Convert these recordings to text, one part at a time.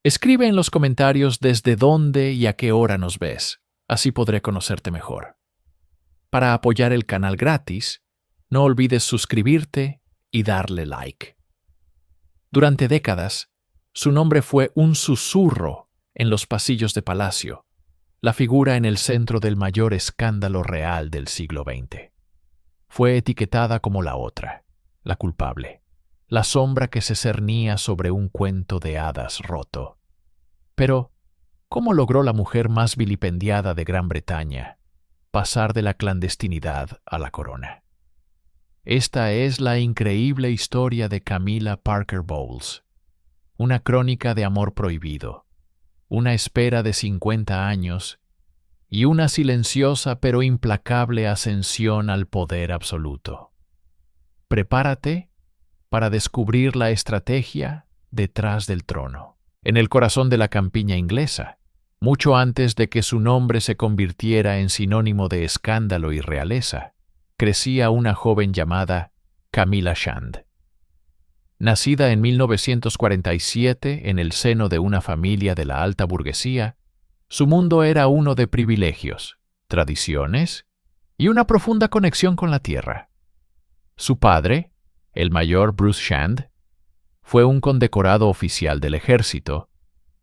Escribe en los comentarios desde dónde y a qué hora nos ves, así podré conocerte mejor. Para apoyar el canal gratis, no olvides suscribirte y darle like. Durante décadas, su nombre fue un susurro en los pasillos de Palacio, la figura en el centro del mayor escándalo real del siglo XX. Fue etiquetada como la otra, la culpable, la sombra que se cernía sobre un cuento de hadas roto. Pero, ¿cómo logró la mujer más vilipendiada de Gran Bretaña pasar de la clandestinidad a la corona? Esta es la increíble historia de Camilla Parker Bowles, una crónica de amor prohibido, una espera de 50 años y una silenciosa pero implacable ascensión al poder absoluto. Prepárate para descubrir la estrategia detrás del trono, en el corazón de la campiña inglesa, mucho antes de que su nombre se convirtiera en sinónimo de escándalo y realeza. Crecía una joven llamada Camilla Shand. Nacida en 1947 en el seno de una familia de la alta burguesía, su mundo era uno de privilegios, tradiciones y una profunda conexión con la tierra. Su padre, el mayor Bruce Shand, fue un condecorado oficial del ejército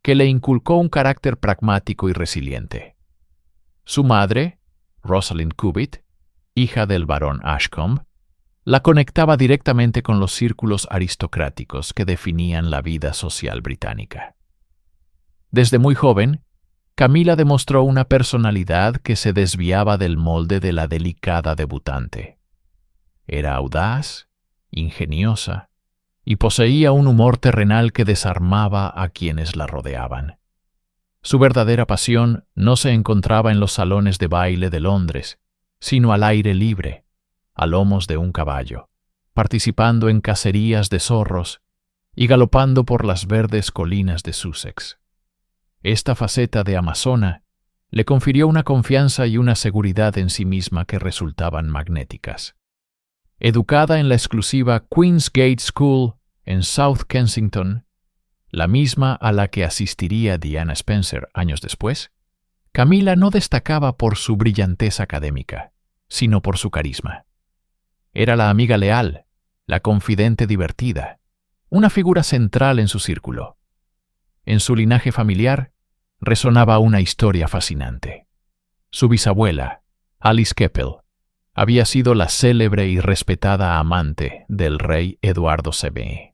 que le inculcó un carácter pragmático y resiliente. Su madre, Rosalind Cubitt, hija del barón Ashcombe, la conectaba directamente con los círculos aristocráticos que definían la vida social británica. Desde muy joven, Camilla demostró una personalidad que se desviaba del molde de la delicada debutante. Era audaz, ingeniosa, y poseía un humor terrenal que desarmaba a quienes la rodeaban. Su verdadera pasión no se encontraba en los salones de baile de Londres, sino al aire libre, a lomos de un caballo, participando en cacerías de zorros y galopando por las verdes colinas de Sussex. Esta faceta de amazona le confirió una confianza y una seguridad en sí misma que resultaban magnéticas. Educada en la exclusiva Queen's Gate School en South Kensington, la misma a la que asistiría Diana Spencer años después, Camilla no destacaba por su brillantez académica, sino por su carisma. Era la amiga leal, la confidente divertida, una figura central en su círculo. En su linaje familiar resonaba una historia fascinante. Su bisabuela, Alice Keppel, había sido la célebre y respetada amante del rey Eduardo VII.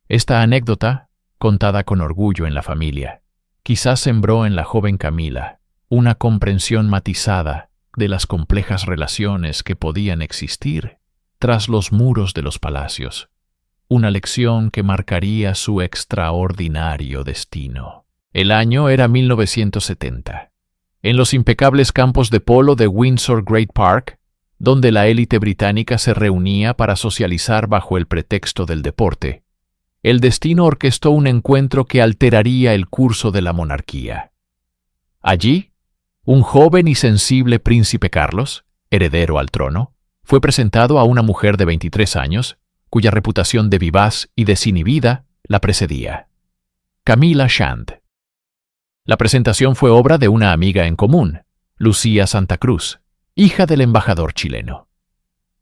Esta anécdota, contada con orgullo en la familia, quizás sembró en la joven Camilla una comprensión matizada de las complejas relaciones que podían existir tras los muros de los palacios, una lección que marcaría su extraordinario destino. El año era 1970. En los impecables campos de polo de Windsor Great Park, donde la élite británica se reunía para socializar bajo el pretexto del deporte, el destino orquestó un encuentro que alteraría el curso de la monarquía. Allí, un joven y sensible príncipe Carlos, heredero al trono, fue presentado a una mujer de 23 años, cuya reputación de vivaz y desinhibida la precedía: Camilla Shand. La presentación fue obra de una amiga en común, Lucía Santa Cruz, hija del embajador chileno.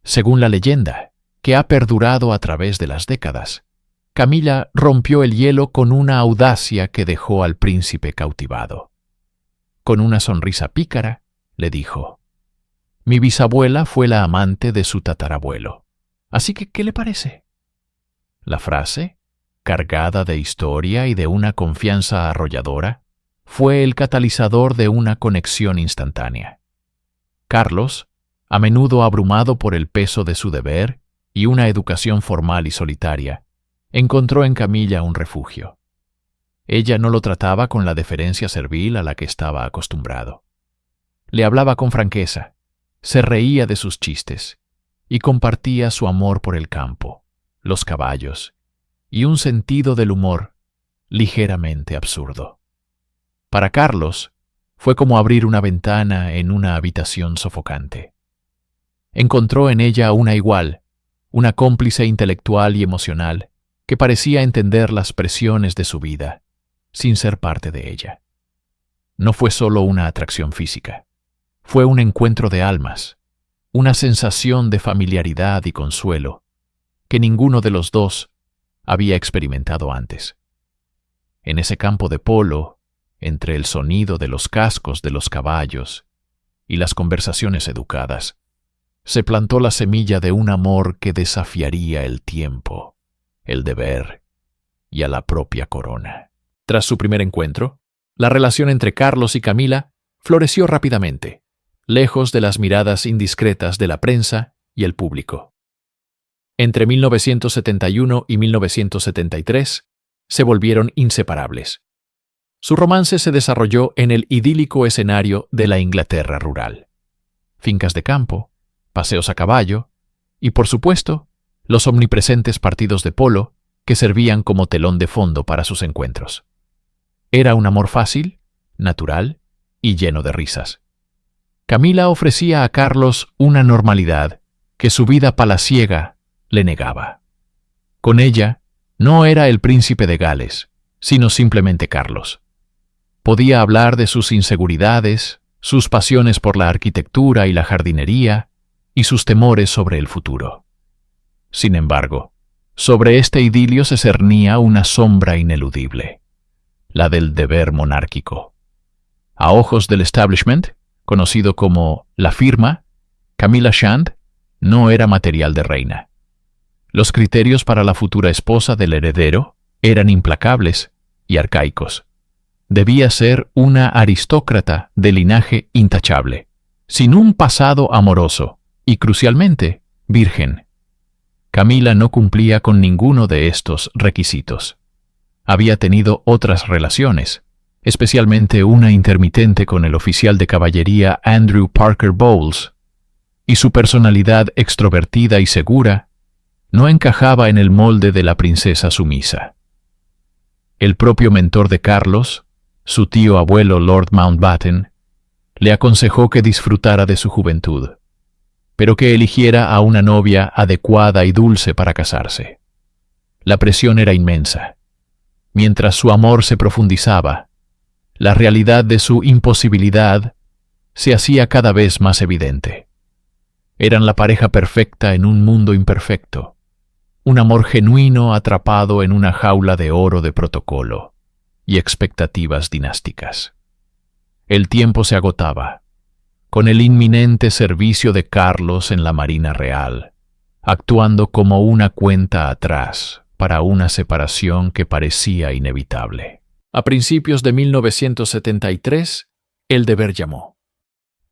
Según la leyenda, que ha perdurado a través de las décadas, Camilla rompió el hielo con una audacia que dejó al príncipe cautivado. Con una sonrisa pícara, le dijo: «Mi bisabuela fue la amante de su tatarabuelo. Así que, ¿qué le parece?». La frase, cargada de historia y de una confianza arrolladora, fue el catalizador de una conexión instantánea. Carlos, a menudo abrumado por el peso de su deber y una educación formal y solitaria, encontró en Camilla un refugio. Ella no lo trataba con la deferencia servil a la que estaba acostumbrado. Le hablaba con franqueza, se reía de sus chistes y compartía su amor por el campo, los caballos y un sentido del humor ligeramente absurdo. Para Carlos, fue como abrir una ventana en una habitación sofocante. Encontró en ella una igual, una cómplice intelectual y emocional que parecía entender las presiones de su vida sin ser parte de ella. No fue solo una atracción física, fue un encuentro de almas, una sensación de familiaridad y consuelo que ninguno de los dos había experimentado antes. En ese campo de polo, entre el sonido de los cascos de los caballos y las conversaciones educadas, se plantó la semilla de un amor que desafiaría el tiempo, el deber y a la propia corona. Tras su primer encuentro, la relación entre Carlos y Camila floreció rápidamente, lejos de las miradas indiscretas de la prensa y el público. Entre 1971 y 1973 se volvieron inseparables. Su romance se desarrolló en el idílico escenario de la Inglaterra rural. Fincas de campo, paseos a caballo y, por supuesto, los omnipresentes partidos de polo que servían como telón de fondo para sus encuentros. Era un amor fácil, natural y lleno de risas. Camila ofrecía a Carlos una normalidad que su vida palaciega le negaba. Con ella no era el príncipe de Gales, sino simplemente Carlos. Podía hablar de sus inseguridades, sus pasiones por la arquitectura y la jardinería, y sus temores sobre el futuro. Sin embargo, sobre este idilio se cernía una sombra ineludible, la del deber monárquico. A ojos del establishment, conocido como la firma, Camila Shand no era material de reina. Los criterios para la futura esposa del heredero eran implacables y arcaicos. Debía ser una aristócrata de linaje intachable, sin un pasado amoroso y, crucialmente, virgen. Camila no cumplía con ninguno de estos requisitos. Había tenido otras relaciones, especialmente una intermitente con el oficial de caballería Andrew Parker Bowles, y su personalidad extrovertida y segura no encajaba en el molde de la princesa sumisa. El propio mentor de Carlos, su tío abuelo Lord Mountbatten, le aconsejó que disfrutara de su juventud, pero que eligiera a una novia adecuada y dulce para casarse. La presión era inmensa. Mientras su amor se profundizaba, la realidad de su imposibilidad se hacía cada vez más evidente. Eran la pareja perfecta en un mundo imperfecto, un amor genuino atrapado en una jaula de oro de protocolo y expectativas dinásticas. El tiempo se agotaba, con el inminente servicio de Carlos en la Marina Real, actuando como una cuenta atrás para una separación que parecía inevitable. A principios de 1973, el deber llamó.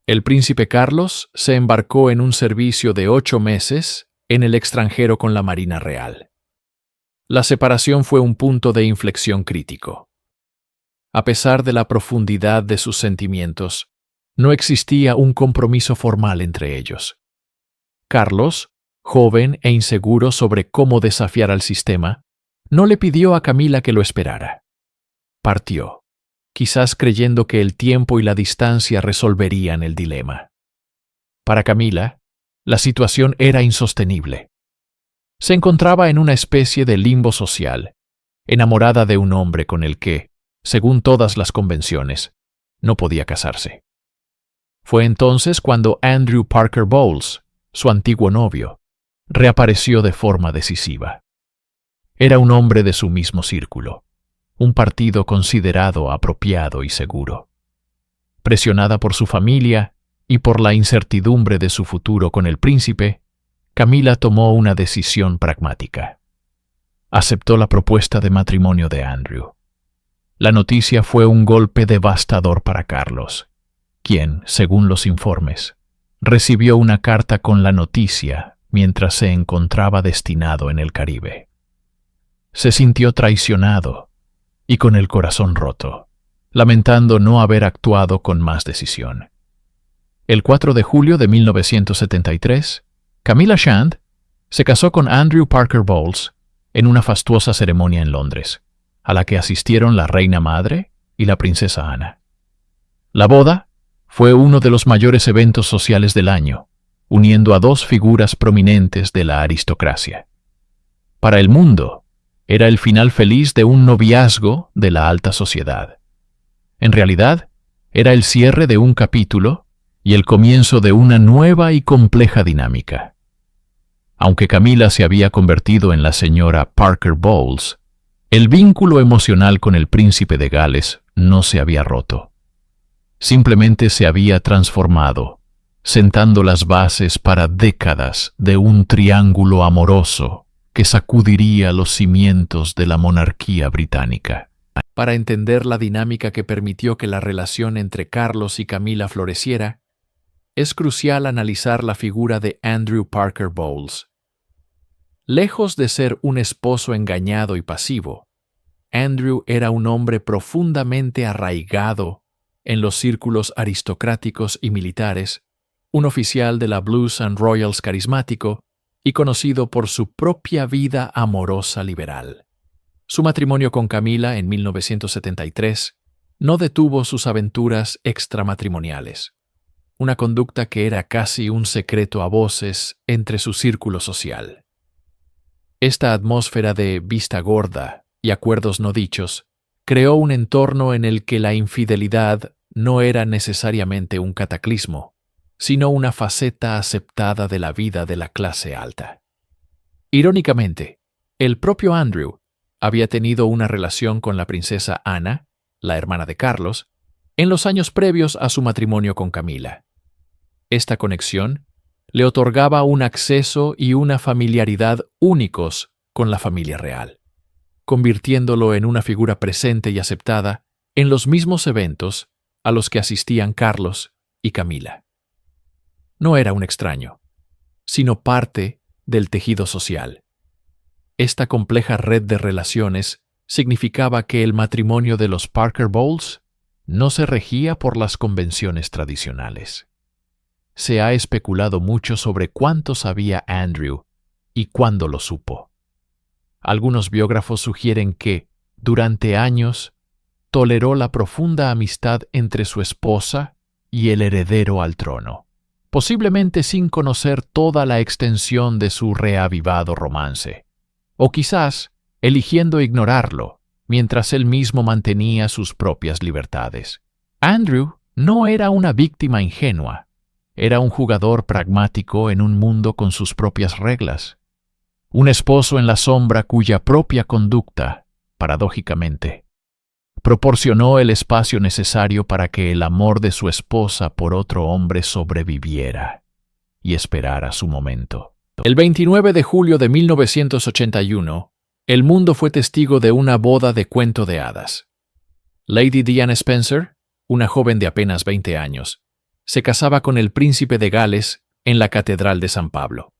El príncipe Carlos se embarcó en un servicio de 8 meses en el extranjero con la Marina Real. La separación fue un punto de inflexión crítico. A pesar de la profundidad de sus sentimientos, no existía un compromiso formal entre ellos. Carlos, joven e inseguro sobre cómo desafiar al sistema, no le pidió a Camila que lo esperara. Partió, quizás creyendo que el tiempo y la distancia resolverían el dilema. Para Camila, la situación era insostenible. Se encontraba en una especie de limbo social, enamorada de un hombre con el que, según todas las convenciones, no podía casarse. Fue entonces cuando Andrew Parker Bowles, su antiguo novio, reapareció de forma decisiva. Era un hombre de su mismo círculo, un partido considerado apropiado y seguro. Presionada por su familia y por la incertidumbre de su futuro con el príncipe, Camila tomó una decisión pragmática. Aceptó la propuesta de matrimonio de Andrew. La noticia fue un golpe devastador para Carlos, quien, según los informes, recibió una carta con la noticia mientras se encontraba destinado en el Caribe. Se sintió traicionado y con el corazón roto, lamentando no haber actuado con más decisión. El 4 de julio de 1973, Camila Shand se casó con Andrew Parker Bowles en una fastuosa ceremonia en Londres, a la que asistieron la reina madre y la princesa Ana. La boda fue uno de los mayores eventos sociales del año, uniendo a dos figuras prominentes de la aristocracia. Para el mundo, Era el final feliz de un noviazgo de la alta sociedad. En realidad, era el cierre de un capítulo y el comienzo de una nueva y compleja dinámica. Aunque Camila se había convertido en la señora Parker Bowles, el vínculo emocional con el príncipe de Gales no se había roto. Simplemente se había transformado, sentando las bases para décadas de un triángulo amoroso que sacudiría los cimientos de la monarquía británica. Para entender la dinámica que permitió que la relación entre Carlos y Camila floreciera, es crucial analizar la figura de Andrew Parker Bowles. Lejos de ser un esposo engañado y pasivo, Andrew era un hombre profundamente arraigado en los círculos aristocráticos y militares, un oficial de la Blues and Royals carismático y conocido por su propia vida amorosa liberal. Su matrimonio con Camila en 1973 no detuvo sus aventuras extramatrimoniales, una conducta que era casi un secreto a voces entre su círculo social. Esta atmósfera de vista gorda y acuerdos no dichos creó un entorno en el que la infidelidad no era necesariamente un cataclismo, sino una faceta aceptada de la vida de la clase alta. Irónicamente, el propio Andrew había tenido una relación con la princesa Ana, la hermana de Carlos, en los años previos a su matrimonio con Camila. Esta conexión le otorgaba un acceso y una familiaridad únicos con la familia real, convirtiéndolo en una figura presente y aceptada en los mismos eventos a los que asistían Carlos y Camila. No era un extraño, sino parte del tejido social. Esta compleja red de relaciones significaba que el matrimonio de los Parker Bowles no se regía por las convenciones tradicionales. Se ha especulado mucho sobre cuánto sabía Andrew y cuándo lo supo. Algunos biógrafos sugieren que, durante años, toleró la profunda amistad entre su esposa y el heredero al trono, posiblemente sin conocer toda la extensión de su reavivado romance, o quizás eligiendo ignorarlo mientras él mismo mantenía sus propias libertades. Andrew no era una víctima ingenua, era un jugador pragmático en un mundo con sus propias reglas, un esposo en la sombra cuya propia conducta, paradójicamente, proporcionó el espacio necesario para que el amor de su esposa por otro hombre sobreviviera y esperara su momento. El 29 de julio de 1981, el mundo fue testigo de una boda de cuento de hadas. Lady Diana Spencer, una joven de apenas 20 años, se casaba con el príncipe de Gales en la Catedral de San Pablo.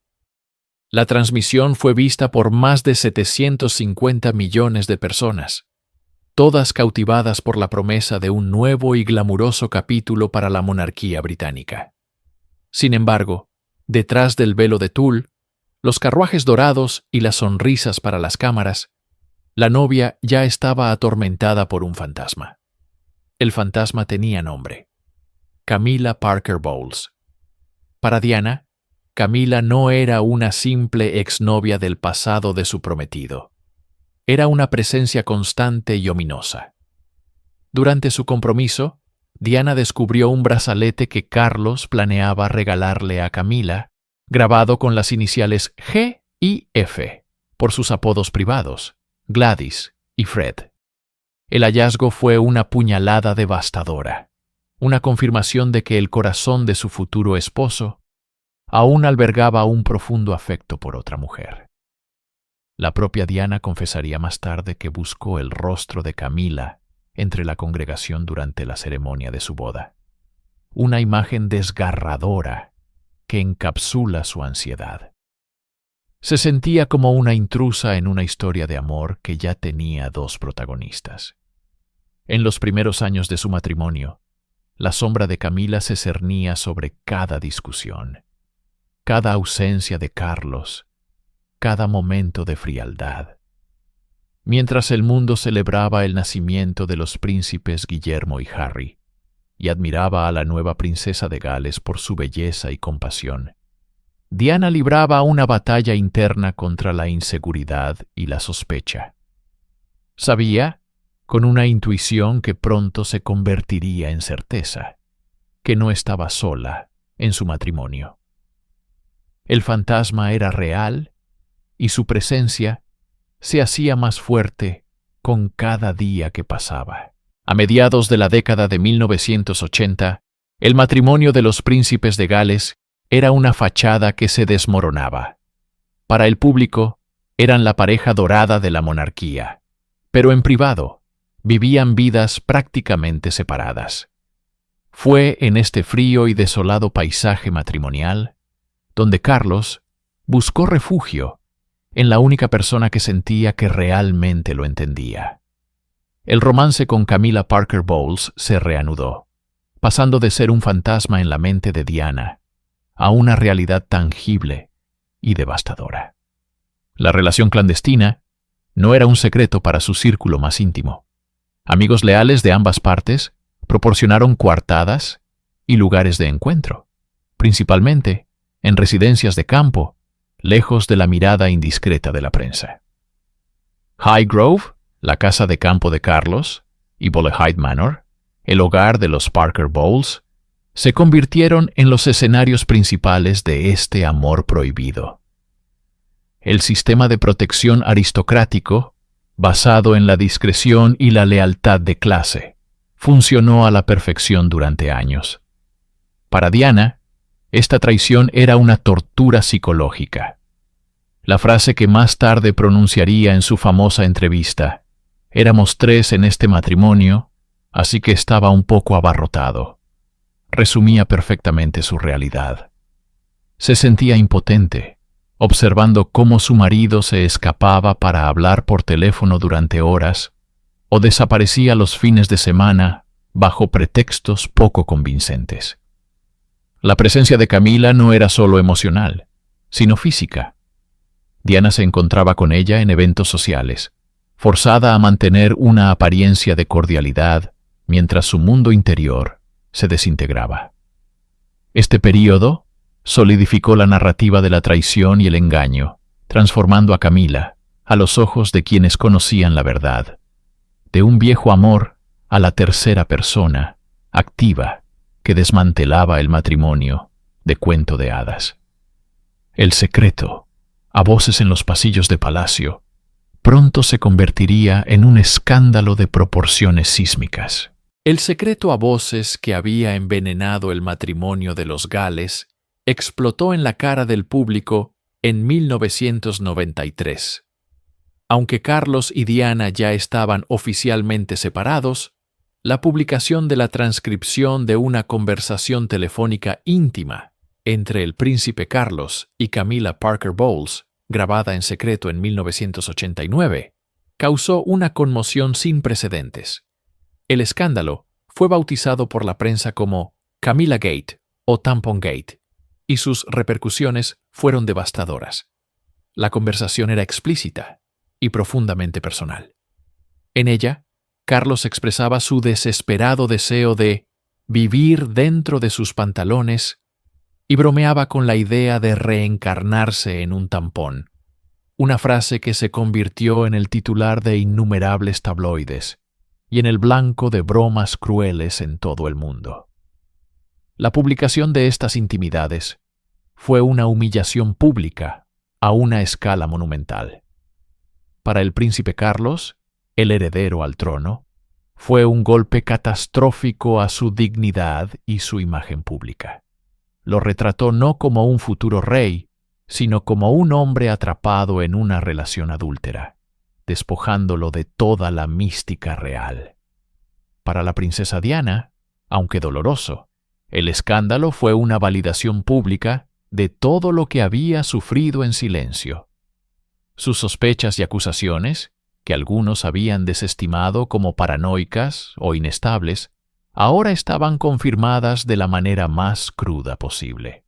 La transmisión fue vista por más de 750 millones de personas, todas cautivadas por la promesa de un nuevo y glamuroso capítulo para la monarquía británica. Sin embargo, detrás del velo de tul, los carruajes dorados y las sonrisas para las cámaras, la novia ya estaba atormentada por un fantasma. El fantasma tenía nombre: Camila Parker Bowles. Para Diana, Camila no era una simple exnovia del pasado de su prometido. Era una presencia constante y ominosa. Durante su compromiso, Diana descubrió un brazalete que Carlos planeaba regalarle a Camila, grabado con las iniciales G y F, por sus apodos privados, Gladys y Fred. El hallazgo fue una puñalada devastadora, una confirmación de que el corazón de su futuro esposo aún albergaba un profundo afecto por otra mujer. La propia Diana confesaría más tarde que buscó el rostro de Camila entre la congregación durante la ceremonia de su boda. Una imagen desgarradora que encapsula su ansiedad. Se sentía como una intrusa en una historia de amor que ya tenía dos protagonistas. En los primeros años de su matrimonio, la sombra de Camila se cernía sobre cada discusión, cada ausencia de Carlos, cada momento de frialdad. Mientras el mundo celebraba el nacimiento de los príncipes Guillermo y Harry, y admiraba a la nueva princesa de Gales por su belleza y compasión, Diana libraba una batalla interna contra la inseguridad y la sospecha. Sabía, con una intuición que pronto se convertiría en certeza, que no estaba sola en su matrimonio. El fantasma era real y su presencia se hacía más fuerte con cada día que pasaba. A mediados de la década de 1980, el matrimonio de los príncipes de Gales era una fachada que se desmoronaba. Para el público, eran la pareja dorada de la monarquía, pero en privado, vivían vidas prácticamente separadas. Fue en este frío y desolado paisaje matrimonial donde Carlos buscó refugio en la única persona que sentía que realmente lo entendía. El romance con Camilla Parker Bowles se reanudó, pasando de ser un fantasma en la mente de Diana a una realidad tangible y devastadora. La relación clandestina no era un secreto para su círculo más íntimo. Amigos leales de ambas partes proporcionaron coartadas y lugares de encuentro, principalmente en residencias de campo, lejos de la mirada indiscreta de la prensa. Highgrove, la casa de campo de Carlos, y Bolehide Manor, el hogar de los Parker Bowles, se convirtieron en los escenarios principales de este amor prohibido. El sistema de protección aristocrático, basado en la discreción y la lealtad de clase, funcionó a la perfección durante años. Para Diana, esta traición era una tortura psicológica. La frase que más tarde pronunciaría en su famosa entrevista, «Éramos 3 en este matrimonio, así que estaba un poco abarrotado», resumía perfectamente su realidad. Se sentía impotente, observando cómo su marido se escapaba para hablar por teléfono durante horas o desaparecía los fines de semana bajo pretextos poco convincentes. La presencia de Camilla no era solo emocional, sino física. Diana se encontraba con ella en eventos sociales, forzada a mantener una apariencia de cordialidad mientras su mundo interior se desintegraba. Este período solidificó la narrativa de la traición y el engaño, transformando a Camilla, a los ojos de quienes conocían la verdad, de un viejo amor a la tercera persona, activa, que desmantelaba el matrimonio de cuento de hadas. El secreto, a voces en los pasillos de palacio, pronto se convertiría en un escándalo de proporciones sísmicas. El secreto a voces que había envenenado el matrimonio de los Gales explotó en la cara del público en 1993. Aunque Carlos y Diana ya estaban oficialmente separados, la publicación de la transcripción de una conversación telefónica íntima entre el príncipe Carlos y Camilla Parker Bowles, grabada en secreto en 1989, causó una conmoción sin precedentes. El escándalo fue bautizado por la prensa como Camilla Gate o Tampon Gate, y sus repercusiones fueron devastadoras. La conversación era explícita y profundamente personal. En ella, Carlos expresaba su desesperado deseo de vivir dentro de sus pantalones y bromeaba con la idea de reencarnarse en un tampón, una frase que se convirtió en el titular de innumerables tabloides y en el blanco de bromas crueles en todo el mundo. La publicación de estas intimidades fue una humillación pública a una escala monumental. Para el príncipe Carlos, el heredero al trono, fue un golpe catastrófico a su dignidad y su imagen pública. Lo retrató no como un futuro rey, sino como un hombre atrapado en una relación adúltera, despojándolo de toda la mística real. Para la princesa Diana, aunque doloroso, el escándalo fue una validación pública de todo lo que había sufrido en silencio. Sus sospechas y acusaciones, que algunos habían desestimado como paranoicas o inestables, ahora estaban confirmadas de la manera más cruda posible.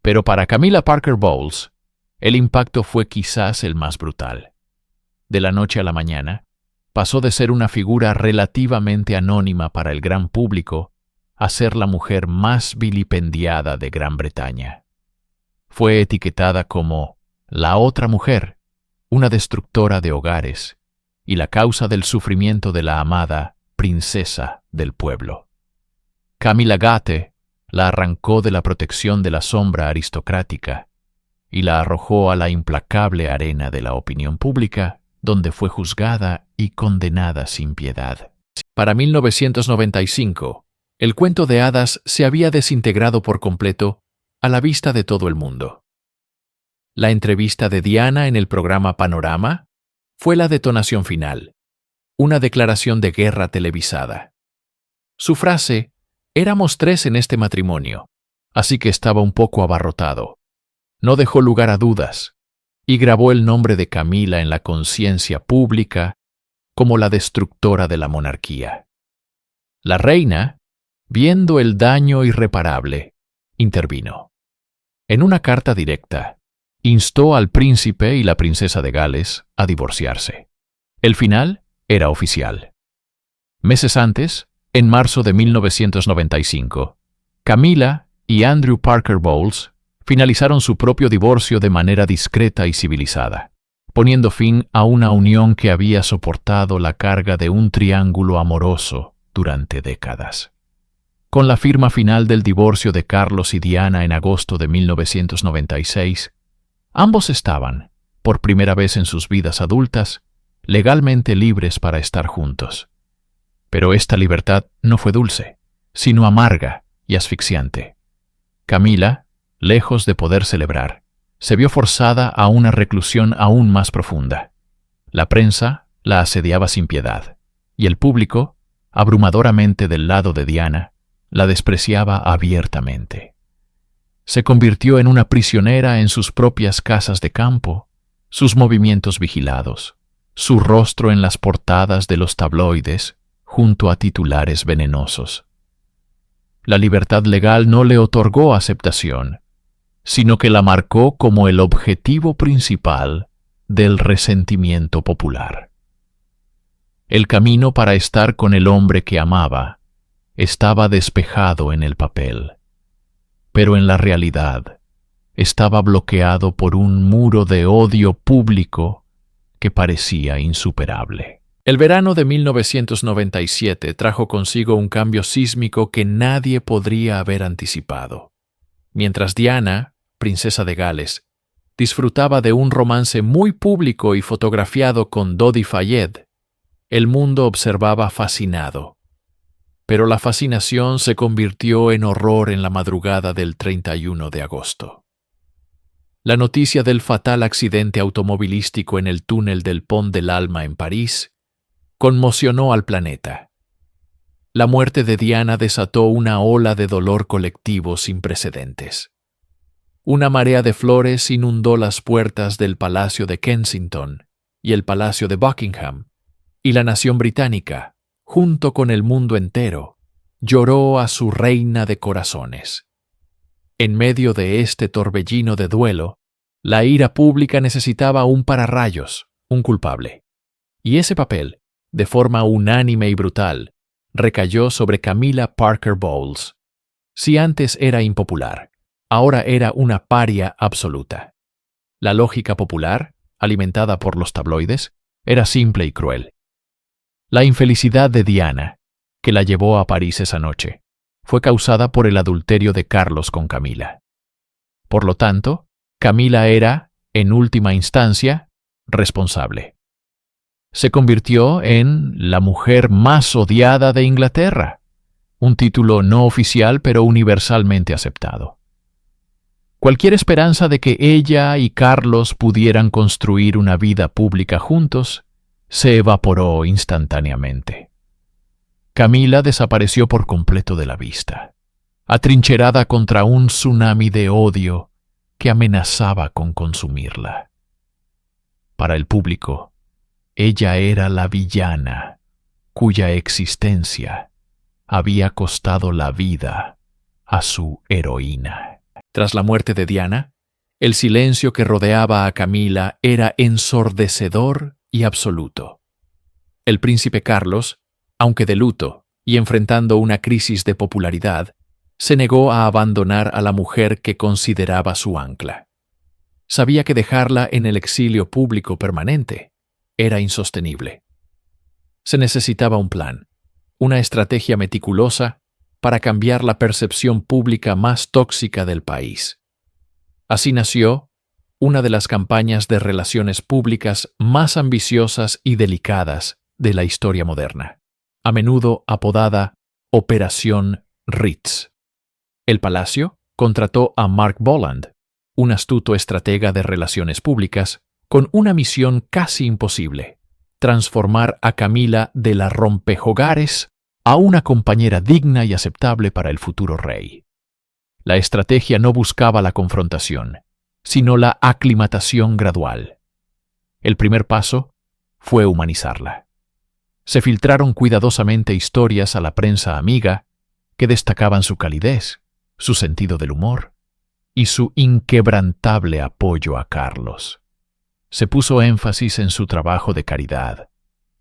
Pero para Camilla Parker Bowles, el impacto fue quizás el más brutal. De la noche a la mañana, pasó de ser una figura relativamente anónima para el gran público a ser la mujer más vilipendiada de Gran Bretaña. Fue etiquetada como la otra mujer, una destructora de hogares, y la causa del sufrimiento de la amada princesa del pueblo. Camilla Gatti la arrancó de la protección de la sombra aristocrática y la arrojó a la implacable arena de la opinión pública, donde fue juzgada y condenada sin piedad. Para 1995, el cuento de hadas se había desintegrado por completo a la vista de todo el mundo. La entrevista de Diana en el programa Panorama fue la detonación final, una declaración de guerra televisada. Su frase, «Éramos 3 en este matrimonio, así que estaba un poco abarrotado», no dejó lugar a dudas y grabó el nombre de Camila en la conciencia pública como la destructora de la monarquía. La reina, viendo el daño irreparable, intervino. En una carta directa, instó al príncipe y la princesa de Gales a divorciarse. El final era oficial. Meses antes, en marzo de 1995, Camilla y Andrew Parker Bowles finalizaron su propio divorcio de manera discreta y civilizada, poniendo fin a una unión que había soportado la carga de un triángulo amoroso durante décadas. Con la firma final del divorcio de Carlos y Diana en agosto de 1996, ambos estaban, por primera vez en sus vidas adultas, legalmente libres para estar juntos. Pero esta libertad no fue dulce, sino amarga y asfixiante. Camilla, lejos de poder celebrar, se vio forzada a una reclusión aún más profunda. La prensa la asediaba sin piedad, y el público, abrumadoramente del lado de Diana, la despreciaba abiertamente. Se convirtió en una prisionera en sus propias casas de campo, sus movimientos vigilados, su rostro en las portadas de los tabloides, junto a titulares venenosos. La libertad legal no le otorgó aceptación, sino que la marcó como el objetivo principal del resentimiento popular. El camino para estar con el hombre que amaba estaba despejado en el papel, pero en la realidad estaba bloqueado por un muro de odio público que parecía insuperable. El verano de 1997 trajo consigo un cambio sísmico que nadie podría haber anticipado. Mientras Diana, princesa de Gales, disfrutaba de un romance muy público y fotografiado con Dodi Fayed, el mundo observaba fascinado. Pero la fascinación se convirtió en horror en la madrugada del 31 de agosto. La noticia del fatal accidente automovilístico en el túnel del Pont de l'Alma en París conmocionó al planeta. La muerte de Diana desató una ola de dolor colectivo sin precedentes. Una marea de flores inundó las puertas del Palacio de Kensington y el Palacio de Buckingham, y la nación británica, junto con el mundo entero, lloró a su reina de corazones. En medio de este torbellino de duelo, la ira pública necesitaba un pararrayos, un culpable. Y ese papel, de forma unánime y brutal, recayó sobre Camilla Parker Bowles. Si antes era impopular, ahora era una paria absoluta. La lógica popular, alimentada por los tabloides, era simple y cruel. La infelicidad de Diana, que la llevó a París esa noche, fue causada por el adulterio de Carlos con Camilla. Por lo tanto, Camilla era, en última instancia, responsable. Se convirtió en la mujer más odiada de Inglaterra, un título no oficial pero universalmente aceptado. Cualquier esperanza de que ella y Carlos pudieran construir una vida pública juntos se evaporó instantáneamente. Camilla desapareció por completo de la vista, atrincherada contra un tsunami de odio que amenazaba con consumirla. Para el público, ella era la villana cuya existencia había costado la vida a su heroína. Tras la muerte de Diana, el silencio que rodeaba a Camilla era ensordecedor y absoluto. El príncipe Carlos, aunque de luto y enfrentando una crisis de popularidad, se negó a abandonar a la mujer que consideraba su ancla. Sabía que dejarla en el exilio público permanente era insostenible. Se necesitaba un plan, una estrategia meticulosa para cambiar la percepción pública más tóxica del país. Así nació una de las campañas de relaciones públicas más ambiciosas y delicadas de la historia moderna, a menudo apodada Operación Ritz. El Palacio contrató a Mark Bolland, un astuto estratega de relaciones públicas, con una misión casi imposible: transformar a Camila de la rompehogares a una compañera digna y aceptable para el futuro rey. La estrategia no buscaba la confrontación, sino la aclimatación gradual. El primer paso fue humanizarla. Se filtraron cuidadosamente historias a la prensa amiga que destacaban su calidez, su sentido del humor y su inquebrantable apoyo a Carlos. Se puso énfasis en su trabajo de caridad,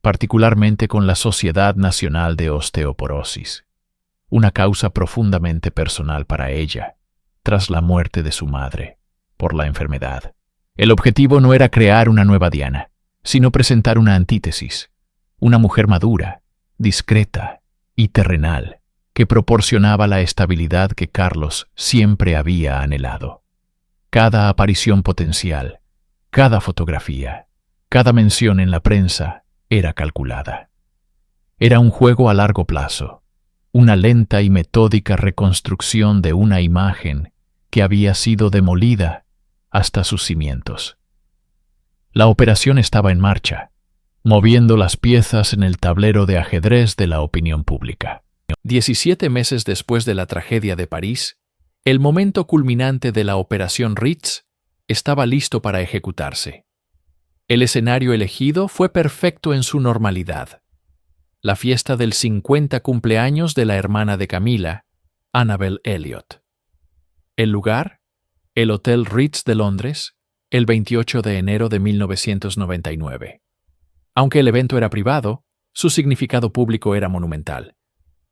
particularmente con la Sociedad Nacional de Osteoporosis, una causa profundamente personal para ella, tras la muerte de su madre por la enfermedad. El objetivo no era crear una nueva Diana, sino presentar una antítesis, una mujer madura, discreta y terrenal, que proporcionaba la estabilidad que Carlos siempre había anhelado. Cada aparición potencial, cada fotografía, cada mención en la prensa era calculada. Era un juego a largo plazo, una lenta y metódica reconstrucción de una imagen que había sido demolida hasta sus cimientos. La operación estaba en marcha, moviendo las piezas en el tablero de ajedrez de la opinión pública. 17 meses después de la tragedia de París, el momento culminante de la Operación Ritz estaba listo para ejecutarse. El escenario elegido fue perfecto en su normalidad: la fiesta del 50 cumpleaños de la hermana de Camila, Annabel Elliot. El lugar: el Hotel Ritz de Londres, el 28 de enero de 1999. Aunque el evento era privado, su significado público era monumental.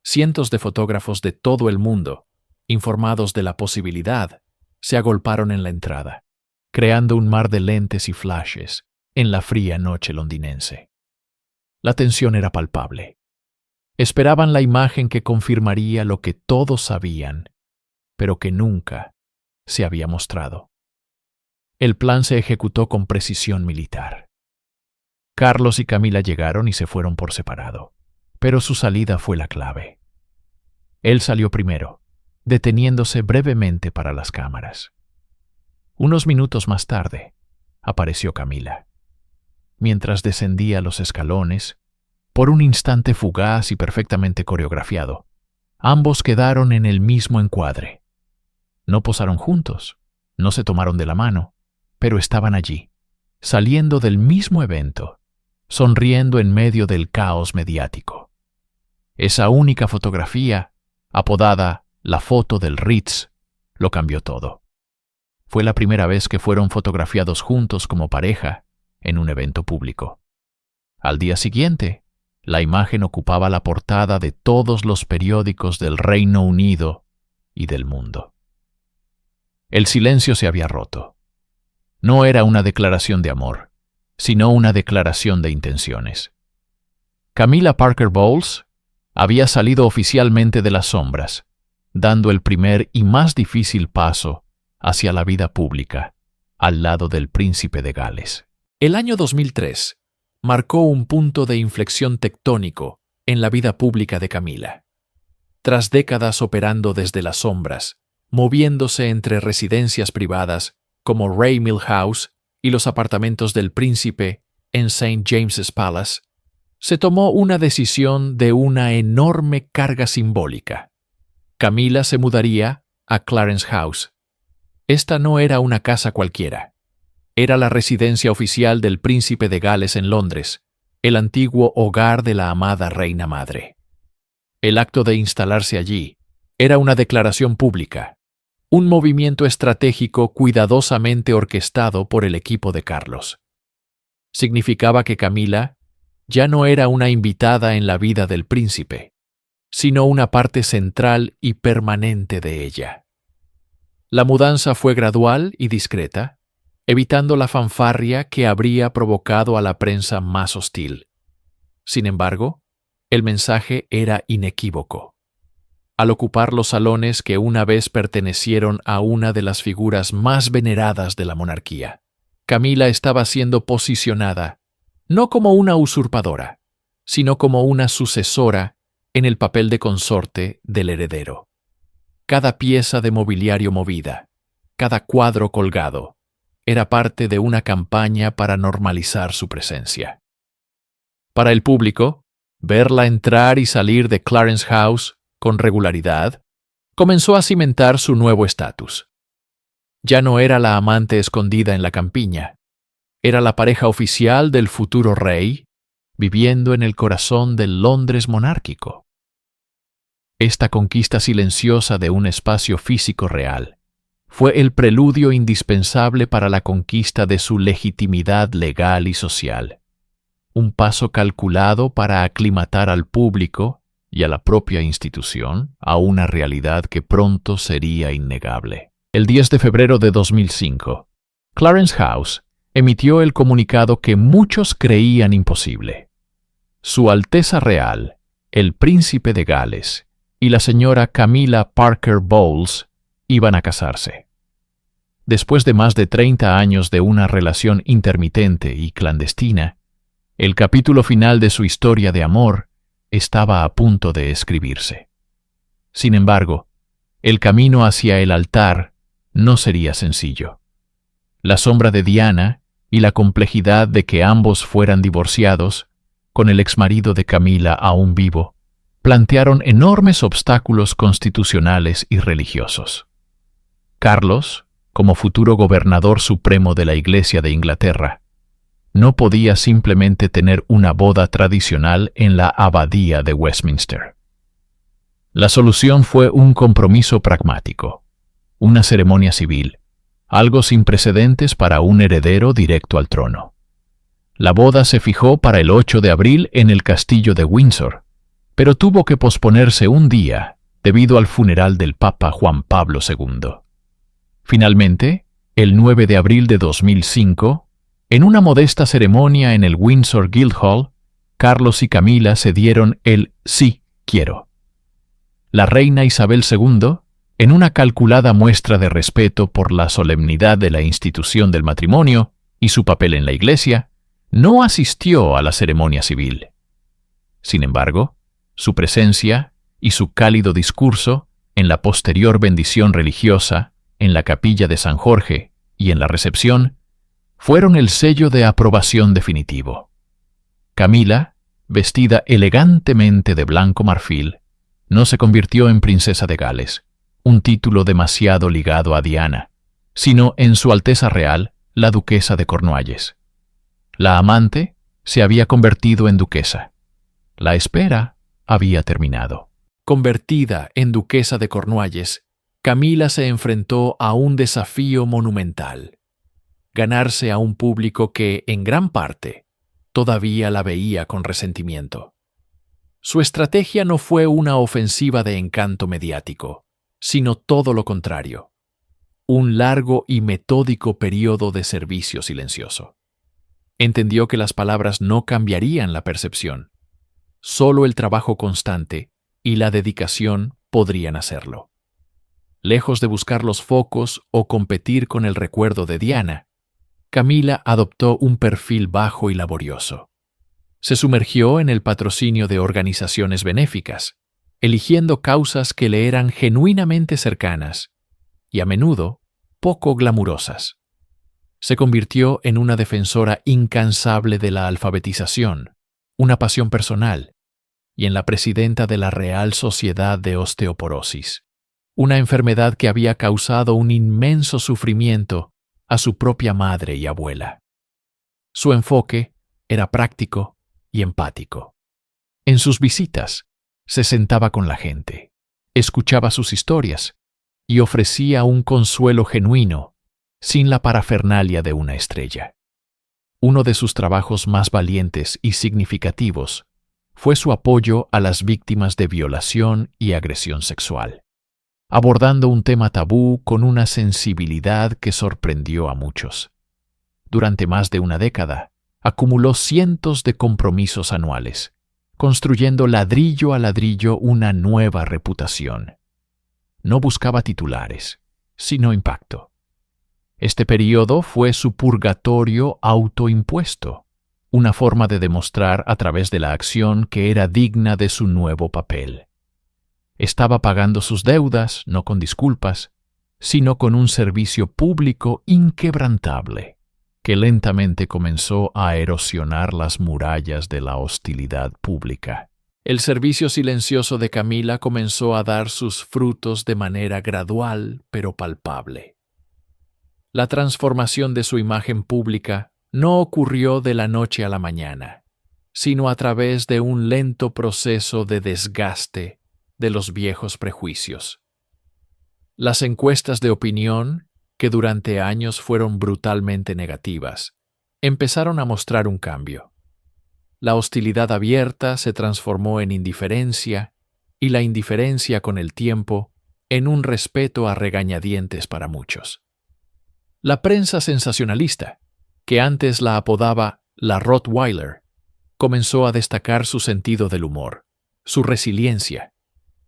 Cientos de fotógrafos de todo el mundo, informados de la posibilidad, se agolparon en la entrada, creando un mar de lentes y flashes en la fría noche londinense. La tensión era palpable. Esperaban la imagen que confirmaría lo que todos sabían, pero que nunca se había mostrado. El plan se ejecutó con precisión militar. Carlos y Camila llegaron y se fueron por separado, pero su salida fue la clave. Él salió primero, deteniéndose brevemente para las cámaras. Unos minutos más tarde, apareció Camila. Mientras descendía los escalones, por un instante fugaz y perfectamente coreografiado, ambos quedaron en el mismo encuadre. No posaron juntos, no se tomaron de la mano, pero estaban allí, saliendo del mismo evento, sonriendo en medio del caos mediático. Esa única fotografía, apodada la foto del Ritz, lo cambió todo. Fue la primera vez que fueron fotografiados juntos como pareja en un evento público. Al día siguiente, la imagen ocupaba la portada de todos los periódicos del Reino Unido y del mundo. El silencio se había roto. No era una declaración de amor, sino una declaración de intenciones. Camila Parker Bowles había salido oficialmente de las sombras, dando el primer y más difícil paso hacia la vida pública, al lado del príncipe de Gales. El año 2003 marcó un punto de inflexión tectónico en la vida pública de Camila. Tras décadas operando desde las sombras, moviéndose entre residencias privadas como Ray Mill House y los apartamentos del príncipe en St. James's Palace, se tomó una decisión de una enorme carga simbólica. Camila se mudaría a Clarence House. Esta no era una casa cualquiera. Era la residencia oficial del príncipe de Gales en Londres, el antiguo hogar de la amada reina madre. El acto de instalarse allí era una declaración pública, un movimiento estratégico cuidadosamente orquestado por el equipo de Carlos. Significaba que Camila ya no era una invitada en la vida del príncipe, sino una parte central y permanente de ella. La mudanza fue gradual y discreta, evitando la fanfarria que habría provocado a la prensa más hostil. Sin embargo, el mensaje era inequívoco. Al ocupar los salones que una vez pertenecieron a una de las figuras más veneradas de la monarquía, Camila estaba siendo posicionada no como una usurpadora, sino como una sucesora en el papel de consorte del heredero. Cada pieza de mobiliario movida, cada cuadro colgado, era parte de una campaña para normalizar su presencia. Para el público, verla entrar y salir de Clarence House con regularidad comenzó a cimentar su nuevo estatus. Ya no era la amante escondida en la campiña, era la pareja oficial del futuro rey, viviendo en el corazón del Londres monárquico. Esta conquista silenciosa de un espacio físico real fue el preludio indispensable para la conquista de su legitimidad legal y social, un paso calculado para aclimatar al público y a la propia institución a una realidad que pronto sería innegable. El 10 de febrero de 2005, Clarence House emitió el comunicado que muchos creían imposible. Su Alteza Real, el Príncipe de Gales y la señora Camilla Parker Bowles iban a casarse. Después de más de 30 años de una relación intermitente y clandestina, el capítulo final de su historia de amor estaba a punto de escribirse. Sin embargo, el camino hacia el altar no sería sencillo. La sombra de Diana y la complejidad de que ambos fueran divorciados, con el exmarido de Camila aún vivo, plantearon enormes obstáculos constitucionales y religiosos. Carlos, como futuro gobernador supremo de la Iglesia de Inglaterra, no podía simplemente tener una boda tradicional en la abadía de Westminster. La solución fue un compromiso pragmático, una ceremonia civil, algo sin precedentes para un heredero directo al trono. La boda se fijó para el 8 de abril en el castillo de Windsor, pero tuvo que posponerse un día debido al funeral del Papa Juan Pablo II. Finalmente, el 9 de abril de 2005, en una modesta ceremonia en el Windsor Guildhall, Carlos y Camila se dieron el «sí, quiero». La reina Isabel II, en una calculada muestra de respeto por la solemnidad de la institución del matrimonio y su papel en la Iglesia, no asistió a la ceremonia civil. Sin embargo, su presencia y su cálido discurso en la posterior bendición religiosa, en la capilla de San Jorge y en la recepción, fueron el sello de aprobación definitivo. Camila, vestida elegantemente de blanco marfil, no se convirtió en princesa de Gales, un título demasiado ligado a Diana, sino en Su Alteza Real, la duquesa de Cornualles. La amante se había convertido en duquesa. La espera había terminado. Convertida en duquesa de Cornualles, Camila se enfrentó a un desafío monumental: ganarse a un público que, en gran parte, todavía la veía con resentimiento. Su estrategia no fue una ofensiva de encanto mediático, sino todo lo contrario: un largo y metódico período de servicio silencioso. Entendió que las palabras no cambiarían la percepción. Solo el trabajo constante y la dedicación podrían hacerlo. Lejos de buscar los focos o competir con el recuerdo de Diana, Camila adoptó un perfil bajo y laborioso. Se sumergió en el patrocinio de organizaciones benéficas, eligiendo causas que le eran genuinamente cercanas y a menudo poco glamurosas. Se convirtió en una defensora incansable de la alfabetización, una pasión personal, y en la presidenta de la Real Sociedad de Osteoporosis, una enfermedad que había causado un inmenso sufrimiento a su propia madre y abuela. Su enfoque era práctico y empático. En sus visitas, se sentaba con la gente, escuchaba sus historias y ofrecía un consuelo genuino, sin la parafernalia de una estrella. Uno de sus trabajos más valientes y significativos fue su apoyo a las víctimas de violación y agresión sexual, abordando un tema tabú con una sensibilidad que sorprendió a muchos. Durante más de una década, acumuló cientos de compromisos anuales, construyendo ladrillo a ladrillo una nueva reputación. No buscaba titulares, sino impacto. Este período fue su purgatorio autoimpuesto, una forma de demostrar a través de la acción que era digna de su nuevo papel. Estaba pagando sus deudas, no con disculpas, sino con un servicio público inquebrantable, que lentamente comenzó a erosionar las murallas de la hostilidad pública. El servicio silencioso de Camila comenzó a dar sus frutos de manera gradual pero palpable. La transformación de su imagen pública no ocurrió de la noche a la mañana, sino a través de un lento proceso de desgaste de los viejos prejuicios. Las encuestas de opinión, que durante años fueron brutalmente negativas, empezaron a mostrar un cambio. La hostilidad abierta se transformó en indiferencia y la indiferencia con el tiempo en un respeto a regañadientes para muchos. La prensa sensacionalista, que antes la apodaba la Rottweiler, comenzó a destacar su sentido del humor, su resiliencia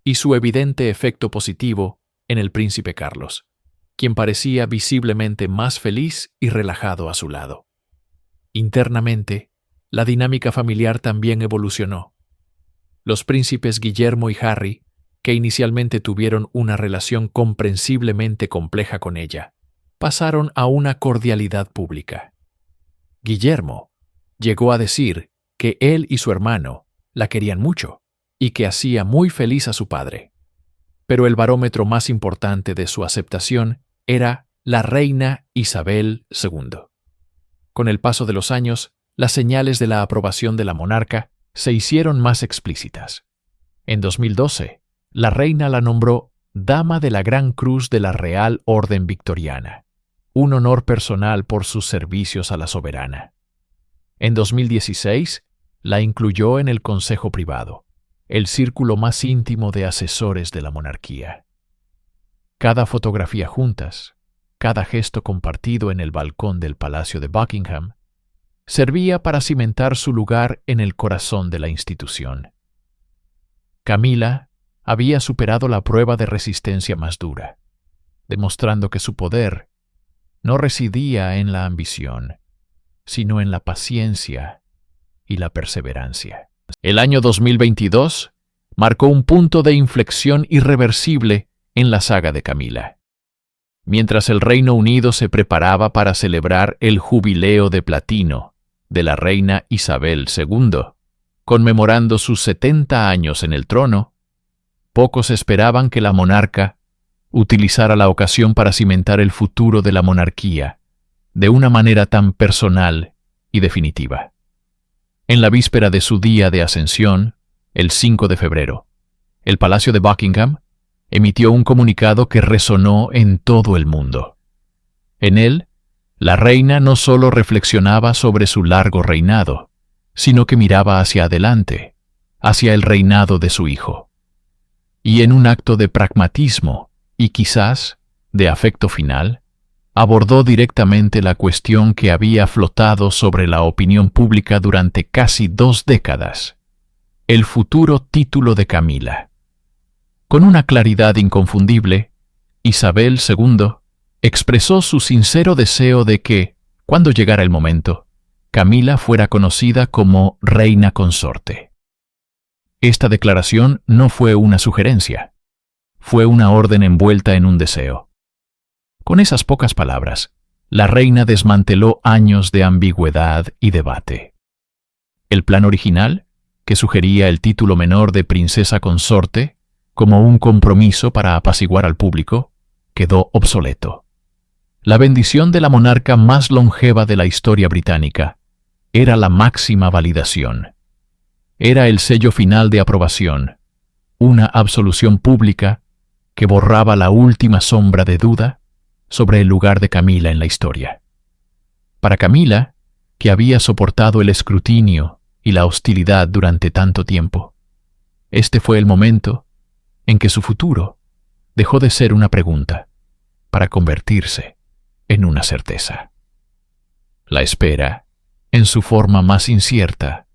y su evidente efecto positivo en el príncipe Carlos, quien parecía visiblemente más feliz y relajado a su lado. Internamente, la dinámica familiar también evolucionó. Los príncipes Guillermo y Harry, que inicialmente tuvieron una relación comprensiblemente compleja con ella, pasaron a una cordialidad pública. Guillermo llegó a decir que él y su hermano la querían mucho y que hacía muy feliz a su padre. Pero el barómetro más importante de su aceptación era la reina Isabel II. Con el paso de los años, las señales de la aprobación de la monarca se hicieron más explícitas. En 2012, la reina la nombró Dama de la Gran Cruz de la Real Orden Victoriana, un honor personal por sus servicios a la soberana. En 2016, la incluyó en el Consejo Privado, el círculo más íntimo de asesores de la monarquía. Cada fotografía juntas, cada gesto compartido en el balcón del Palacio de Buckingham, servía para cimentar su lugar en el corazón de la institución. Camila había superado la prueba de resistencia más dura, demostrando que su poder no residía en la ambición, sino en la paciencia y la perseverancia. El año 2022 marcó un punto de inflexión irreversible en la saga de Camila. Mientras el Reino Unido se preparaba para celebrar el Jubileo de Platino de la reina Isabel II, conmemorando sus 70 años en el trono, pocos esperaban que la monarca utilizara la ocasión para cimentar el futuro de la monarquía de una manera tan personal y definitiva. En la víspera de su día de ascensión, el 5 de febrero, el Palacio de Buckingham emitió un comunicado que resonó en todo el mundo. En él, la reina no solo reflexionaba sobre su largo reinado, sino que miraba hacia adelante, hacia el reinado de su hijo. Y en un acto de pragmatismo y quizás de afecto final, abordó directamente la cuestión que había flotado sobre la opinión pública durante casi 2 décadas: el futuro título de Camila. Con una claridad inconfundible, Isabel II expresó su sincero deseo de que, cuando llegara el momento, Camila fuera conocida como reina consorte. Esta declaración no fue una sugerencia, fue una orden envuelta en un deseo. Con esas pocas palabras, la reina desmanteló años de ambigüedad y debate. El plan original, que sugería el título menor de princesa consorte como un compromiso para apaciguar al público, quedó obsoleto. La bendición de la monarca más longeva de la historia británica era la máxima validación. Era el sello final de aprobación, una absolución pública que borraba la última sombra de duda sobre el lugar de Camila en la historia. Para Camila, que había soportado el escrutinio y la hostilidad durante tanto tiempo, este fue el momento en que su futuro dejó de ser una pregunta para convertirse en una certeza. La espera, en su forma más incierta,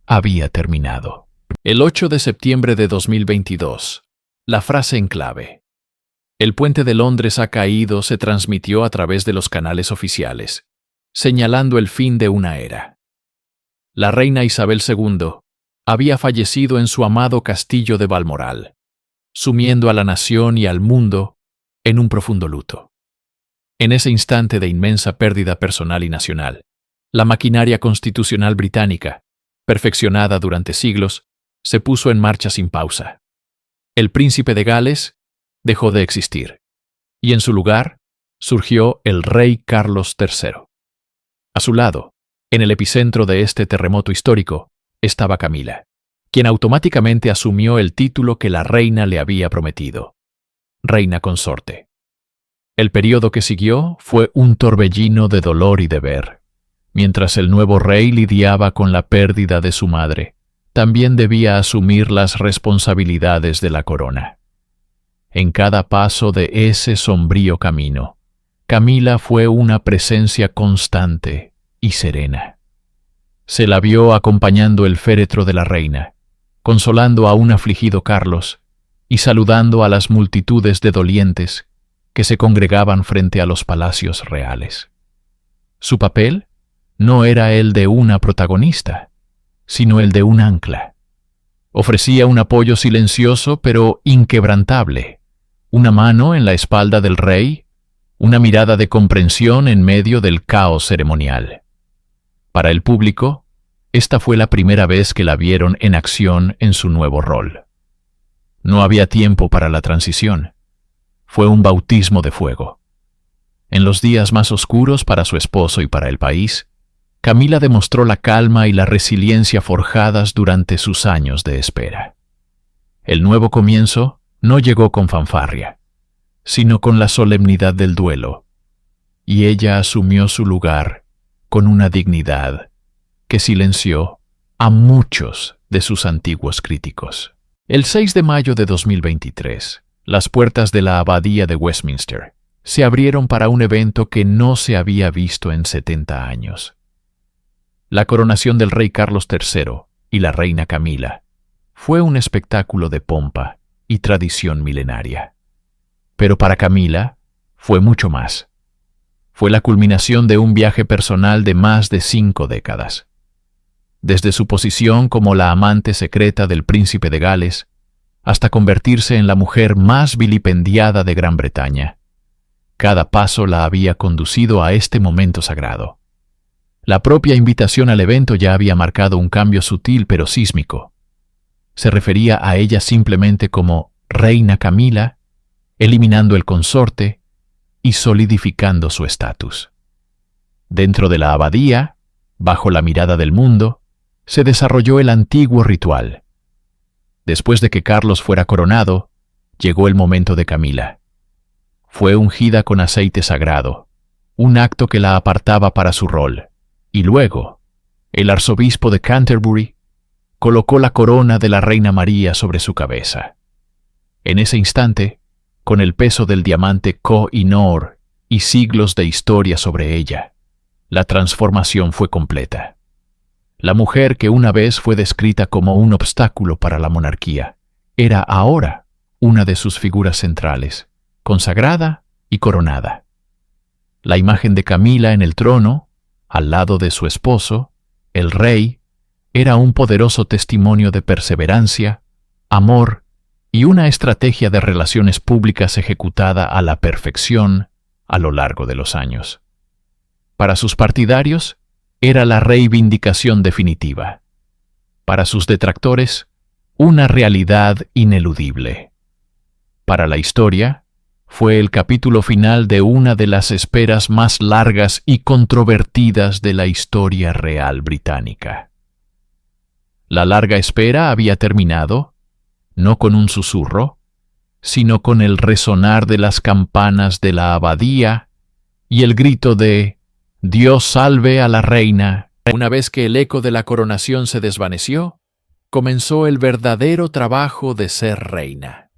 había terminado. El 8 de septiembre de 2022. La frase en clave. El puente de Londres ha caído se transmitió a través de los canales oficiales, señalando el fin de una era. La reina Isabel II había fallecido en su amado castillo de Balmoral, sumiendo a la nación y al mundo en un profundo luto. En ese instante de inmensa pérdida personal y nacional, la maquinaria constitucional británica, perfeccionada durante siglos, se puso en marcha sin pausa. El príncipe de Gales dejó de existir, y en su lugar surgió el rey Carlos III. A su lado, en el epicentro de este terremoto histórico, estaba Camila, quien automáticamente asumió el título que la reina le había prometido: reina consorte. El período que siguió fue un torbellino de dolor y deber. Mientras el nuevo rey lidiaba con la pérdida de su madre, también debía asumir las responsabilidades de la corona. En cada paso de ese sombrío camino, Camila fue una presencia constante y serena. Se la vio acompañando el féretro de la reina, consolando a un afligido Carlos y saludando a las multitudes de dolientes que se congregaban frente a los palacios reales. Su papel no era el de una protagonista, sino el de un ancla. Ofrecía un apoyo silencioso pero inquebrantable, una mano en la espalda del rey, una mirada de comprensión en medio del caos ceremonial. Para el público, esta fue la primera vez que la vieron en acción en su nuevo rol. No había tiempo para la transición. Fue un bautismo de fuego. En los días más oscuros para su esposo y para el país, Camila demostró la calma y la resiliencia forjadas durante sus años de espera. El nuevo comienzo no llegó con fanfarria, sino con la solemnidad del duelo, y ella asumió su lugar con una dignidad que silenció a muchos de sus antiguos críticos. El 6 de mayo de 2023, las puertas de la Abadía de Westminster se abrieron para un evento que no se había visto en 70 años. La coronación del rey Carlos III y la reina Camila fue un espectáculo de pompa y tradición milenaria. Pero para Camila fue mucho más. Fue la culminación de un viaje personal de más de 5 décadas. Desde su posición como la amante secreta del príncipe de Gales, hasta convertirse en la mujer más vilipendiada de Gran Bretaña, cada paso la había conducido a este momento sagrado. La propia invitación al evento ya había marcado un cambio sutil pero sísmico. Se refería a ella simplemente como Reina Camila, eliminando el consorte y solidificando su estatus. Dentro de la abadía, bajo la mirada del mundo, se desarrolló el antiguo ritual. Después de que Carlos fuera coronado, llegó el momento de Camila. Fue ungida con aceite sagrado, un acto que la apartaba para su rol. Y luego, el arzobispo de Canterbury colocó la corona de la Reina María sobre su cabeza. En ese instante, con el peso del diamante Koh-i-Noor y siglos de historia sobre ella, la transformación fue completa. La mujer que una vez fue descrita como un obstáculo para la monarquía, era ahora una de sus figuras centrales, consagrada y coronada. La imagen de Camila en el trono, al lado de su esposo, el rey, era un poderoso testimonio de perseverancia, amor y una estrategia de relaciones públicas ejecutada a la perfección a lo largo de los años. Para sus partidarios, era la reivindicación definitiva. Para sus detractores, una realidad ineludible. Para la historia, fue el capítulo final de una de las esperas más largas y controvertidas de la historia real británica. La larga espera había terminado, no con un susurro, sino con el resonar de las campanas de la abadía y el grito de «Dios salve a la reina». Una vez que el eco de la coronación se desvaneció, comenzó el verdadero trabajo de ser reina.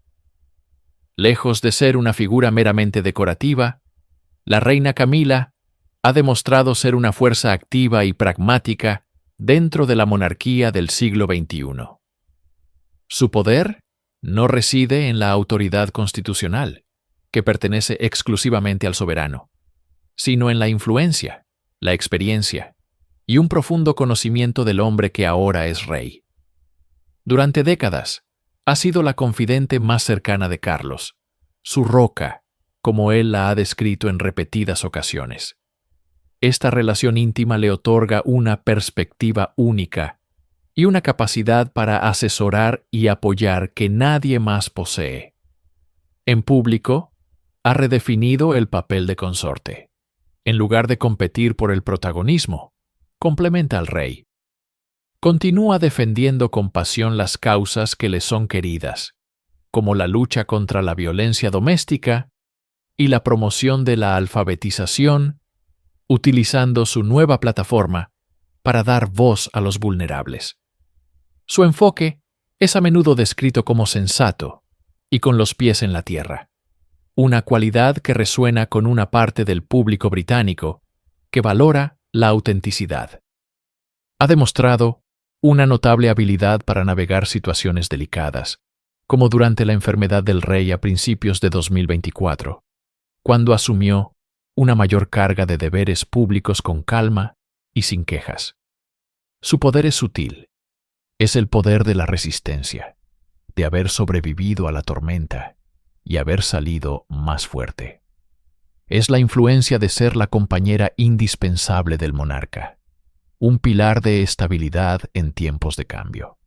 Lejos de ser una figura meramente decorativa, la reina Camila ha demostrado ser una fuerza activa y pragmática dentro de la monarquía del siglo XXI. Su poder no reside en la autoridad constitucional, que pertenece exclusivamente al soberano, sino en la influencia, la experiencia y un profundo conocimiento del hombre que ahora es rey. Durante décadas, ha sido la confidente más cercana de Carlos, su roca, como él la ha descrito en repetidas ocasiones. Esta relación íntima le otorga una perspectiva única y una capacidad para asesorar y apoyar que nadie más posee. En público, ha redefinido el papel de consorte. En lugar de competir por el protagonismo, complementa al rey. Continúa defendiendo con pasión las causas que le son queridas, como la lucha contra la violencia doméstica y la promoción de la alfabetización, utilizando su nueva plataforma para dar voz a los vulnerables. Su enfoque es a menudo descrito como sensato y con los pies en la tierra, una cualidad que resuena con una parte del público británico que valora la autenticidad. Ha demostrado una notable habilidad para navegar situaciones delicadas, como durante la enfermedad del rey a principios de 2024, cuando asumió una mayor carga de deberes públicos con calma y sin quejas. Su poder es sutil. Es el poder de la resistencia, de haber sobrevivido a la tormenta y haber salido más fuerte. Es la influencia de ser la compañera indispensable del monarca, un pilar de estabilidad en tiempos de cambio.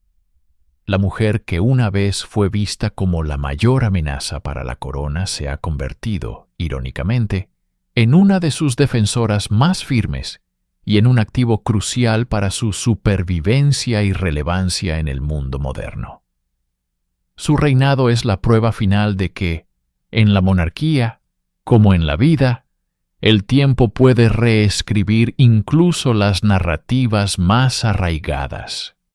La mujer que una vez fue vista como la mayor amenaza para la corona se ha convertido, irónicamente, en una de sus defensoras más firmes y en un activo crucial para su supervivencia y relevancia en el mundo moderno. Su reinado es la prueba final de que, en la monarquía, como en la vida, el tiempo puede reescribir incluso las narrativas más arraigadas.